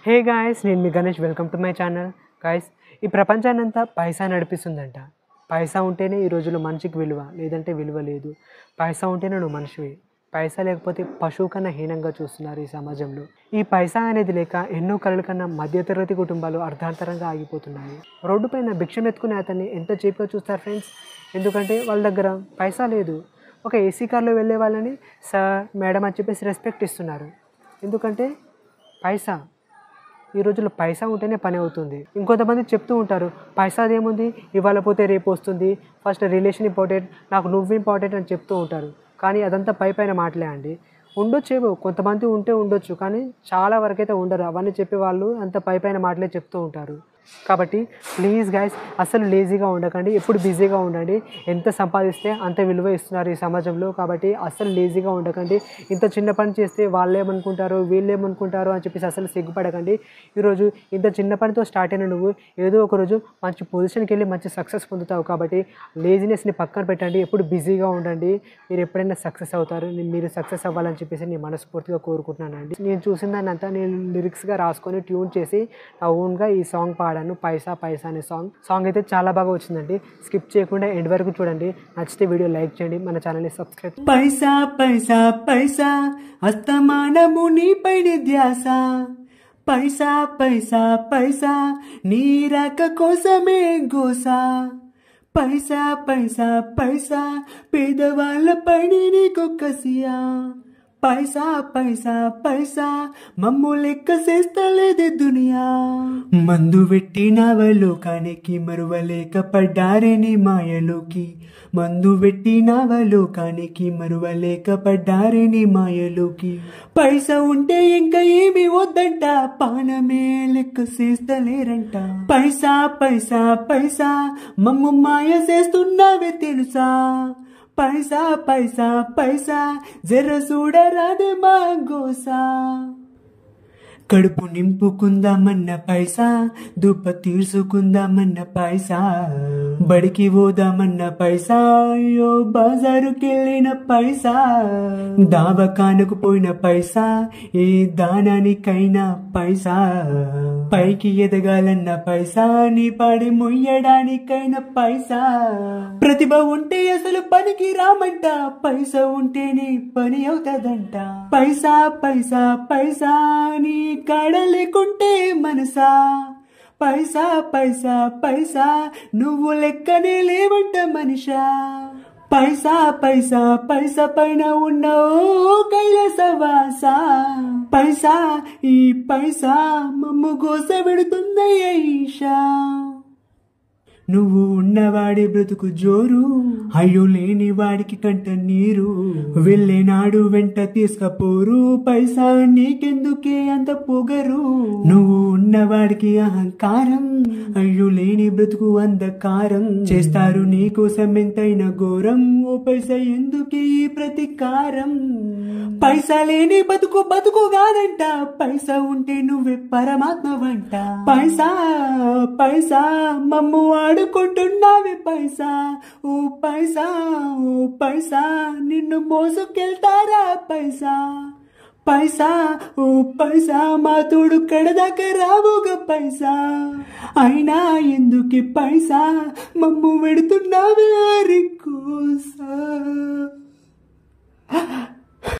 హే guys, నేను మీ Ganesh. Welcome to my channel. Guys, ఈ ప్రపంచాన్నంతా పైసా నడిపిస్తుందంట. పైసా ఉంటేనే ఈ రోజుల్లో మనిషికి విలువ, లేదంటే విలువ లేదు. పైసా ఉంటేనే నువ్వు మనిషివి. పైసా లేకపోతే పశువు కన్నా హీనంగా చూస్తున్నారు ఈ సమాజంలో. ఈ పైసా అనేది లేక ఎన్నో కళల కన్నా మధ్యతరగతి కుటుంబాలు అర్ధాంతరంగా ఆగిపోతున్నాయి. రోడ్డు పైన భిక్షం ఎత్తుకునే అతన్ని ఎంత చీప్గా చూస్తారు ఫ్రెండ్స్. ఎందుకంటే వాళ్ళ దగ్గర పైసా లేదు. ఒక ఏసీ కార్లో వెళ్ళే వాళ్ళని సార్, మేడం అని చెప్పేసి రెస్పెక్ట్ ఇస్తున్నారు. ఎందుకంటే పైసా. ఈ రోజుల్లో పైసా ఉంటేనే పని అవుతుంది. ఇంకొంతమంది చెప్తూ ఉంటారు, పైసాదేముంది, ఇవాళ పోతే రేపు వస్తుంది, ఫస్ట్ రిలేషన్ ఇంపార్టెంట్, నాకు నువ్వు ఇంపార్టెంట్ అని చెప్తూ ఉంటారు. కానీ అదంతా పైన మాటలే అండి. ఉండొచ్చేమో, కొంతమంది ఉంటే ఉండొచ్చు, కానీ చాలా వరకైతే ఉండరు. అవన్నీ చెప్పేవాళ్ళు అంత పైన మాటలే చెప్తూ ఉంటారు. కాబట్టి ప్లీజ్ గైస్, అస్సలు లేజీగా ఉండకండి, ఎప్పుడు బిజీగా ఉండండి. ఎంత సంపాదిస్తే అంత విలువ ఇస్తున్నారు ఈ సమాజంలో. కాబట్టి అస్సలు లేజీగా ఉండకండి. ఇంత చిన్న పని చేస్తే వాళ్ళు ఏమనుకుంటారో, వీళ్ళు ఏమనుకుంటారో అని చెప్పేసి అసలు సిగ్గుపడకండి. ఈరోజు ఇంత చిన్న పనితో స్టార్ట్ అయిన నువ్వు ఏదో ఒక రోజు మంచి పొజిషన్కి వెళ్ళి మంచి సక్సెస్ పొందుతావు. కాబట్టి లేజినెస్ని పక్కన పెట్టండి, ఎప్పుడు బిజీగా ఉండండి. మీరు ఎప్పుడైనా సక్సెస్ అవుతారు. మీరు సక్సెస్ అవ్వాలని చెప్పేసి నేను మనస్ఫూర్తిగా కోరుకుంటున్నానండి. నేను చూసిన దాన్ని అంతా నేను లిరిక్స్గా రాసుకొని ట్యూన్ చేసి నా ఓన్గా ఈ సాంగ్ పాడాను, పైసా పైసా అనే సాంగ్ అయితే చాలా బాగా వచ్చిందండి. స్కిప్ చేయకుండా ఎండ్ వరకు చూడండి. నచ్చితే వీడియో లైక్ చేయండి, మన ఛానల్ని సబ్స్క్రైబ్. పైసా పైసా పైసా అస్తమానము నీపైన ధ్యాస. పైసా పైసా పైసా నీ రాక కోసమే గోసా. పైసా పైసా పైసా పేదవాళ్ళ పైన నీకు కసియా. పైసా పైసా పైసా మమ్ము లెక్క చేస్తలేదే దునియా. మందు పెట్టినవ లోకానికి మరువలేక పడ్డారే నీ మాయలోకి. మందు పెట్టినవ లోకానికి మరువలేక పడ్డారే నీ మాయలోకి. పైసా ఉంటే ఇంకా ఏమి వద్దంట, పానమే లెక్క చేస్తలేరంట. పైసా పైసా పైసా మమ్ము మాయ చేస్తున్నావే తెలుసా. పైసా పైసా పైసా జర చూడరాదే మా గోసా. కడుపు నింపుకుందామన్న పైసా, దుప్ప తీర్చుకుందామన్న పైసా, బడికి పోదామన్న పైసా, అయ్యో బజారుకెళ్ళిన పైసా, దావకానకు పోయిన పైసా, ఏ దానానికైనా పైసా, పైకి ఎదగాలన్న పైసా, నీ పాడి మొయ్యడానికైన పైసా. ప్రతిభ ఉంటే అసలు పనికి రామంట, పైసా ఉంటేనే పని అవుతుందంట. పైసా పైసా పైసా నీ కాడ లేకుంటే మనసా. పైసా పైసా పైసా నువ్వు లెక్కనే లేవంట మనిషా. పైసా పైసా పైసా పైన ఉన్న ఓ కైలాసవాసా. పైసా ఈ పైసా మమ్ము గోస పెడుతుందయ్య ఈషా. నువ్వు ఉన్నవాడి బ్రతుకు జోరు, అయ్యో లేని వాడికి కంట నీరు. వెళ్ళేనాడు వెంట తీసుకపోరు, పైసా నీకెందుకే అంత పొగరు. నువ్వు ఉన్నవాడికి అహంకారం, అయ్యో లేని బ్రతుకు అంధకారం. చేస్తారు నీకోసం ఎంతైనా ఘోరం, ఓ పైసా ఎందుకే ఈ ప్రతీకారం. పైసా లేని బతుకు బతుకు కాదంట, పైసా ఉంటే నువ్వే పరమాత్మ వంట. పైసా పైసా మమ్ము ఆడుకుంటున్నావే పైసా. ఓ పైసా ఓ పైసా నిన్ను మోసుకెళ్తారా పైసా. పైసా ఓ పైసా మా తోడు కడదాకా రావుగా పైసా. అయినా ఎందుకు పైసా మమ్ము పెడుతున్నావే అరికోసా.